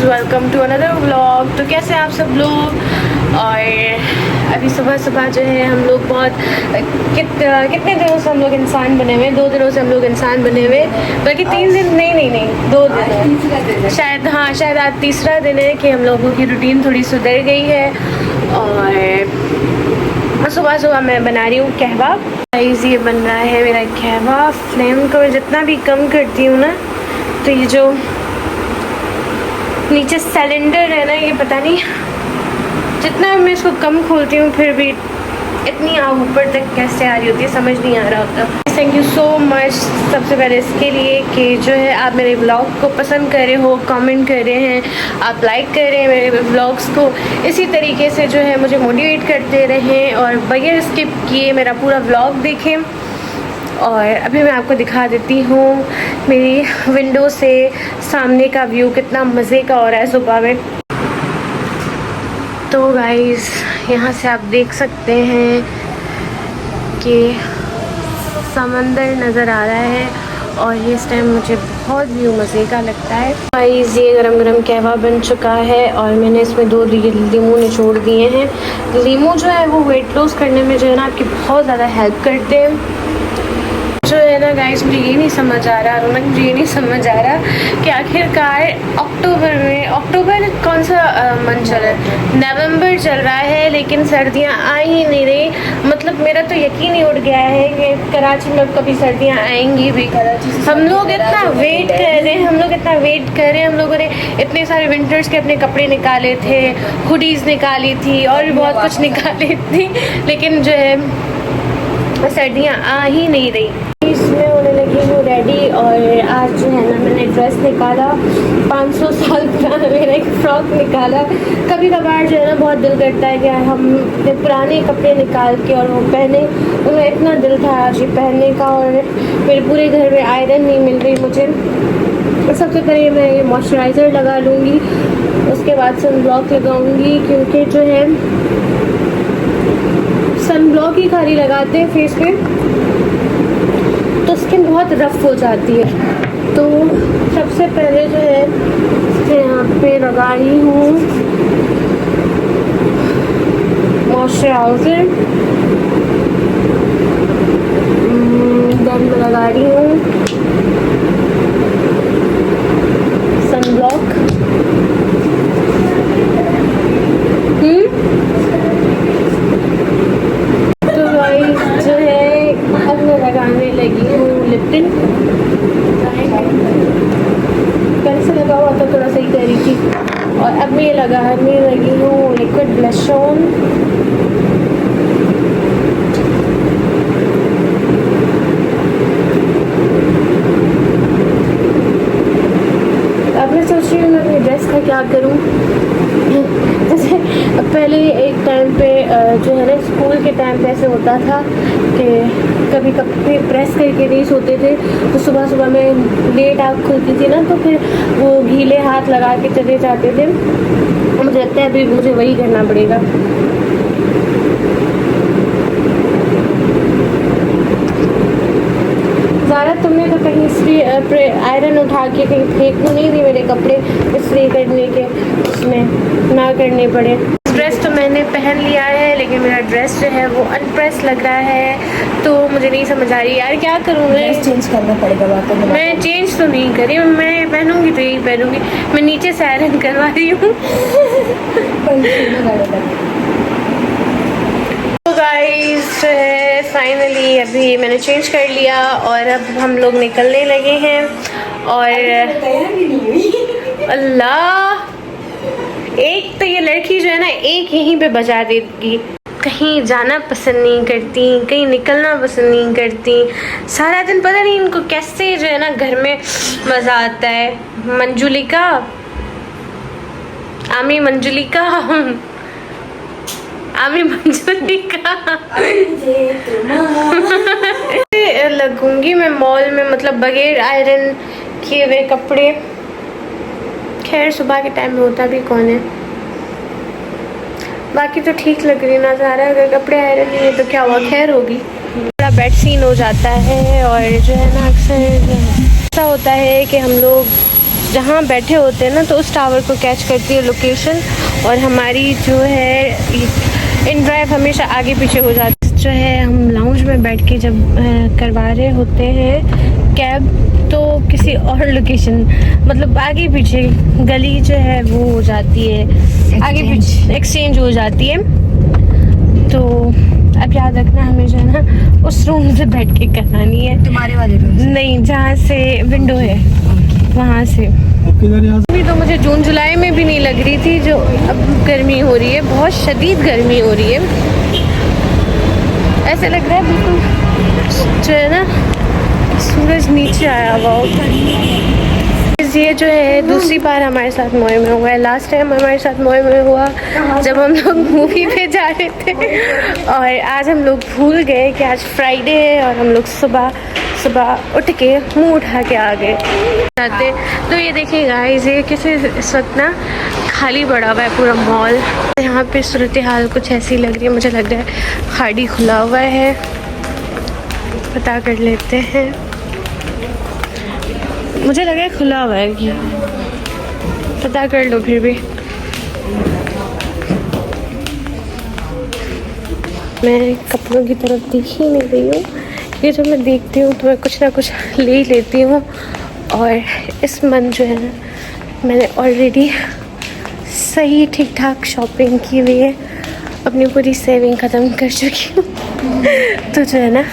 Welcome to another vlog. तो कैसे आप सब लोग। और अभी सुबह सुबह जो है हम लोग बहुत कितने दिनों से हम लोग इंसान बने हुए, 2 दिनों से हम लोग इंसान बने हुए, बल्कि 3 दिन नहीं 2 दिन शायद, हाँ शायद आज तीसरा दिन है कि हम लोगों की रूटीन थोड़ी सुधर गई है। और सुबह सुबह मैं बना रही हूँ कहवा। ये बन रहा है मेरा कहवा। फ्लेम को जितना भी कम करती हूँ ना, तो ये जो नीचे सिलेंडर है ना, ये पता नहीं जितना मैं इसको कम खोलती हूँ फिर भी इतनी आग ऊपर तक कैसे आ रही होती है, समझ नहीं आ रहा होता। थैंक यू सो मच सबसे पहले इसके लिए कि जो है आप मेरे ब्लॉग को पसंद कर रहे हो, कमेंट कर रहे हैं, आप लाइक कर रहे हैं मेरे ब्लॉग्स को। इसी तरीके से जो है मुझे मोटिवेट करते रहें और बगैर स्किप किए मेरा पूरा ब्लॉग देखें। और अभी मैं आपको दिखा देती हूँ मेरी विंडो से सामने का व्यू कितना मज़े का हो रहा है सुबह में। तो गाइस यहाँ से आप देख सकते हैं कि समंदर नज़र आ रहा है और ये इस टाइम मुझे बहुत व्यू मज़े का लगता है। गाइस ये गरम गरम कहवा बन चुका है और मैंने इसमें 2 लीमू निचोड़ दिए हैं। लीमू जो है वो वेट लॉस करने में जो है ना आपकी बहुत ज़्यादा हेल्प करते हैं। जो है ना गाइस मुझे ये नहीं समझ आ रहा, रौनक मुझे ये नहीं समझ आ रहा कि आखिरकार अक्टूबर कौन सा मंथ चल रहा है, नवंबर चल रहा है लेकिन सर्दियाँ आ ही नहीं रही। मतलब मेरा तो यकीन ही उड़ गया है कि कराची में कभी सर्दियाँ आएंगी भी। हम लोग इतना वेट कर रहे हैं, हम लोगों ने इतने सारे विंटर्स के अपने कपड़े निकाले थे, हुडीज़ निकाली थी और भी बहुत कुछ निकाली थी, लेकिन जो है सर्दियाँ आ ही नहीं रही। इसमें होने लगी हूँ रेडी और आज जो है ना मैंने ड्रेस निकाला, 500 साल पुराना मेरा एक फ्रॉक निकाला। कभी कभार जो है ना बहुत दिल करता है कि हम पुराने कपड़े निकाल के और वो पहने। उनमें इतना दिल था आज ये पहनने का और मेरे पूरे घर में आयरन नहीं मिल रही मुझे। सबसे पहले मैं ये मॉइस्चराइज़र लगा लूँगी, उसके बाद सनब्लॉक लगाऊँगी, क्योंकि जो है सनब्लॉक ही खाली लगाते हैं फेस पे तो स्किन बहुत रफ हो जाती है। तो सबसे पहले जो है यहाँ पे लगा रही हूँ मॉइस्चराइज़र, देन मैं लगा रही हूँ सनब्लॉक। लगाने लगी हूँ लिप्टिन। पहले से लगा हुआ था, थोड़ा सही कर रही थी। और अब मैं लगाने लगी हूँ लिक्विड ब्लश ऑन। अब मैं सोच रही हूँ मैं अपनी ड्रेस का क्या करूँ। जैसे पहले एक टाइम पे जो है ना स्कूल के टाइम पे ऐसे होता था कि कभी कपड़े प्रेस करके नहीं सोते थे, तो सुबह सुबह में लेट आँख खुलती थी ना तो फिर वो गीले हाथ लगा के चले जाते थे। मुझे लगता है अभी मुझे वही करना पड़ेगा। ज़्यादा तुमने तो कहीं इस्त्री आयरन उठा के कहीं फेंक नहीं दी मेरे कपड़े इस्त्री करने के, उसमें ना करने पड़े। ड्रेस तो मैंने पहन लिया है लेकिन मेरा ड्रेस जो है वो अनप्रेस लग रहा है, तो मुझे नहीं समझ आ रही यार क्या करूँ मैं। चेंज करना पड़ेगा बात। मैं चेंज तो नहीं करी, मैं पहनूंगी तो यही पहनूंगी। मैं नीचे से आयरन करवा रही हूँ। तो गाइस फाइनली अभी मैंने चेंज कर लिया और अब हम लोग निकलने लगे हैं। और अल्लाह, एक तो ये लड़की जो है ना एक यहीं पे बजा देगी, कहीं जाना पसंद नहीं करती, कहीं निकलना पसंद नहीं करती। सारा दिन पता नहीं इनको कैसे जो है ना घर में मज़ा आता है। मंजुलिका, आमी मंजुलिका, आमी मंजुलिका। लगूंगी मैं मॉल में, मतलब बगैर आयरन किए हुए कपड़े। खैर सुबह के टाइम में होता भी कौन है, बाकी तो ठीक लग रही नज़ारा। अगर कपड़े आयरन नहीं है तो क्या हुआ, खैर होगी। थोड़ा बेड सीन हो जाता है और जो है ना अक्सर ऐसा होता है कि हम लोग जहाँ बैठे होते हैं ना तो उस टावर को कैच करती है लोकेशन, और हमारी जो है इन ड्राइव हमेशा आगे पीछे हो जाती है। जो है हम लाउंज में बैठ के जब करवा रहे होते हैं कैब, तो किसी और लोकेशन मतलब आगे पीछे गली जो है वो हो जाती है, आगे पीछे एक्सचेंज हो जाती है। तो अब याद रखना हमें जो है ना उस रूम से बैठ के करानी है, तुम्हारे वाले रूम से? नहीं, जहाँ से विंडो है वहाँ से। अभी तो मुझे जून जुलाई में भी नहीं लग रही थी, जो अब गर्मी हो रही है, बहुत शदीद गर्मी हो रही है। ऐसे लग रहा है बिल्कुल जो है ना सूरज नीचे आया हुआ हो। ये जो है दूसरी बार हमारे साथ मोए में हुआ है। लास्ट टाइम हमारे साथ मोए में हुआ जब हम लोग मूवी पे जा रहे थे, और आज हम लोग भूल गए कि आज फ्राइडे है, और हम लोग सुबह उठ के मुंह उठा के आ गए जाते। तो ये देखिए गाइस, ये किसी इस वक्त ना खाली पड़ा हुआ है पूरा मॉल। यहाँ पे सूरत हाल कुछ ऐसी लग रही है, मुझे लग रहा है खाड़ी खुला हुआ है। पता कर लेते हैं, मुझे लगा खुला हुआ है कि पता कर लो फिर भी। मैं कपड़ों की तरफ देख ही नहीं रही हूँ, ये जब मैं देखती हूँ तो मैं कुछ ना कुछ ले ही लेती हूँ। और इस मंथ जो है ना मैंने ऑलरेडी सही ठीक ठाक शॉपिंग की हुई है, अपनी पूरी सेविंग ख़त्म कर चुकी हूँ। तो जो है ना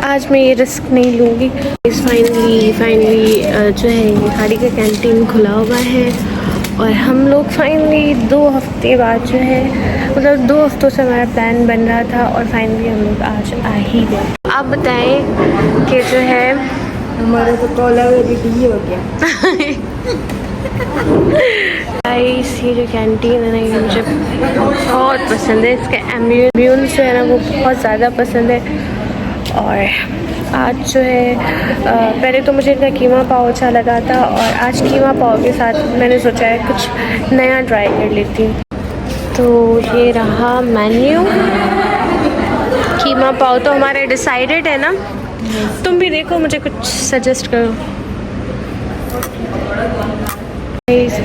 आज मैं ये रिस्क नहीं लूँगी। फाइनली जो है खाड़ी का कैंटीन खुला हुआ है, और हम लोग फाइनली 2 हफ्ते बाद जो है, मतलब 2 हफ्तों से हमारा प्लान बन रहा था, और फाइनली हम लोग आज आ ही गए। आप बताएं कि जो है हमारा तो कॉलर रेडी हो गया। गाइस, ये जो कैंटीन है ना ये मुझे बहुत पसंद है, इसका एम्बियंस जो है ना वो बहुत ज़्यादा पसंद है। और आज जो है पहले तो मुझे इनका कीमा पाव अच्छा लगा था, और आज कीमा पाव के साथ मैंने सोचा है कुछ नया ट्राई कर लेती हूँ। तो ये रहा मेन्यू। कीमा पाव तो हमारा डिसाइडेड है ना, तुम भी देखो, मुझे कुछ सजेस्ट करो।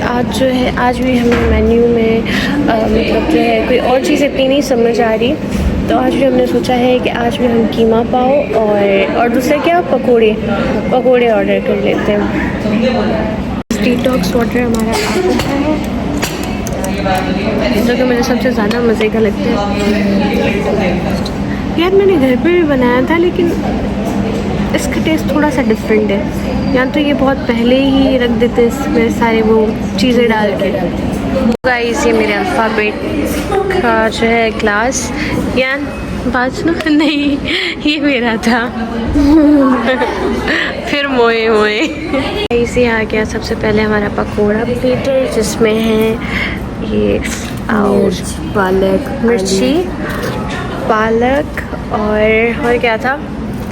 आज जो है, आज भी हमें मेन्यू में मतलब जो है कोई और चीज़ इतनी नहीं समझ आ रही, तो आज भी हमने सोचा है कि आज भी हम कीमा पाव और दूसरा क्या पकोड़े ऑर्डर कर लेते हैं। डिटॉक्स वाटर हमारा आ चुका है, जो कि मुझे सबसे ज़्यादा मज़े का लगता है। यार मैंने घर पे भी बनाया था, लेकिन इसका टेस्ट थोड़ा सा डिफरेंट है। या तो ये बहुत पहले ही रख देते इसमें सारे वो चीज़ें डाल के। गाइस, ये मेरे अल्फ़ाबेट का जो है ग्लास, या बात सुनो, नहीं ये मेरा था। फिर मोए इसे आ गया। सबसे पहले हमारा पकोड़ा प्लेट है, जिसमें है ये और पालक, मिर्ची, पालक और क्या था,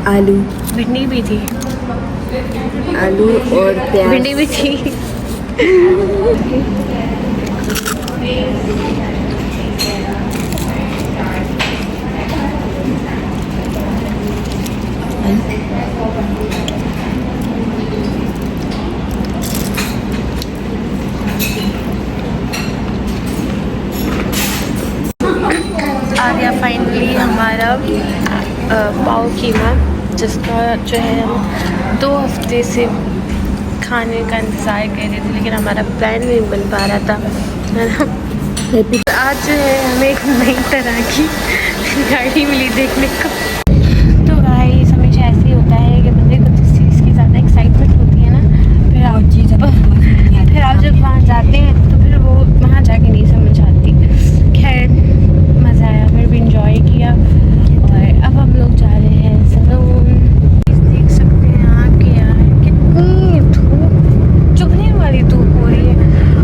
आलू, भिंडी भी थी, आलू और प्याज, भिंडी भी थी। आ गया फाइनली हमारा पाव कीमा, जिसका जो है हम 2 हफ्ते से खाने का इंतज़ार कर रहे थे, लेकिन हमारा प्लान नहीं बन पा रहा था, है ना। आज जो है हमें एक नई तरह की गाड़ी मिली देखने को। तो गाइस, हमेशा ऐसे ही होता है कि बंदे को जिस चीज़ की ज़्यादा एक्साइटमेंट होती है ना, फिर आप जब वहाँ जाते हैं तो फिर वो वहाँ जाके नहीं समझ आती। खैर मज़ा आया, फिर भी इंजॉय किया, और अब हम लोग जा रहे हैं सलून। देख सकते हैं आप कि यार कितनी धूप, चुभने वाली धूप हो रही है।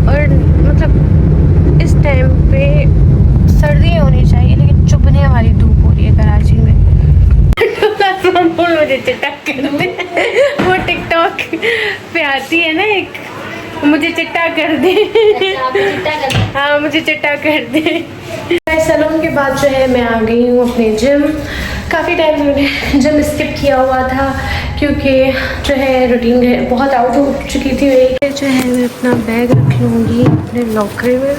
और मतलब इस टाइम पे सर्दी होनी चाहिए, लेकिन चुभने वाली धूप हो रही है कराची में। चिट्टा कर दे। हाँ मुझे चिट्टा कर दे। सैलून के बाद जो है मैं आ गई हूँ अपने जिम। काफ़ी टाइम से मैंने जिम स्किप किया हुआ था क्योंकि जो है रूटीन बहुत आउट हो चुकी थी मेरी। जो है मैं अपना बैग रख लूँगी अपने लॉकर में।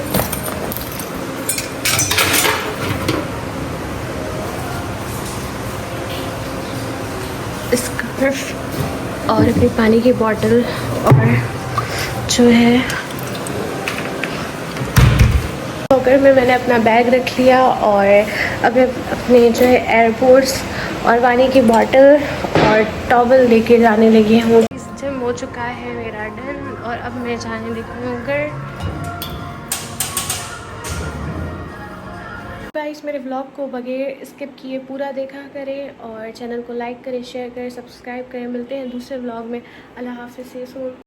स्कार्फ और अपनी पानी की बोतल और जो है लॉकर में मैंने अपना बैग रख लिया। और अब मैं अपने जो है एयरपोर्ट्स और पानी की बोतल और टॉवल लेके जाने लगी हूँ। जिम हो चुका है मेरा डन और अब मैं जाने लगी हूँ घर। गाइस मेरे व्लॉग को बगैर स्किप किए पूरा देखा करें और चैनल को लाइक करें, शेयर करें, सब्सक्राइब करें। मिलते हैं दूसरे व्लॉग में। अल्लाह हाफ़िज़।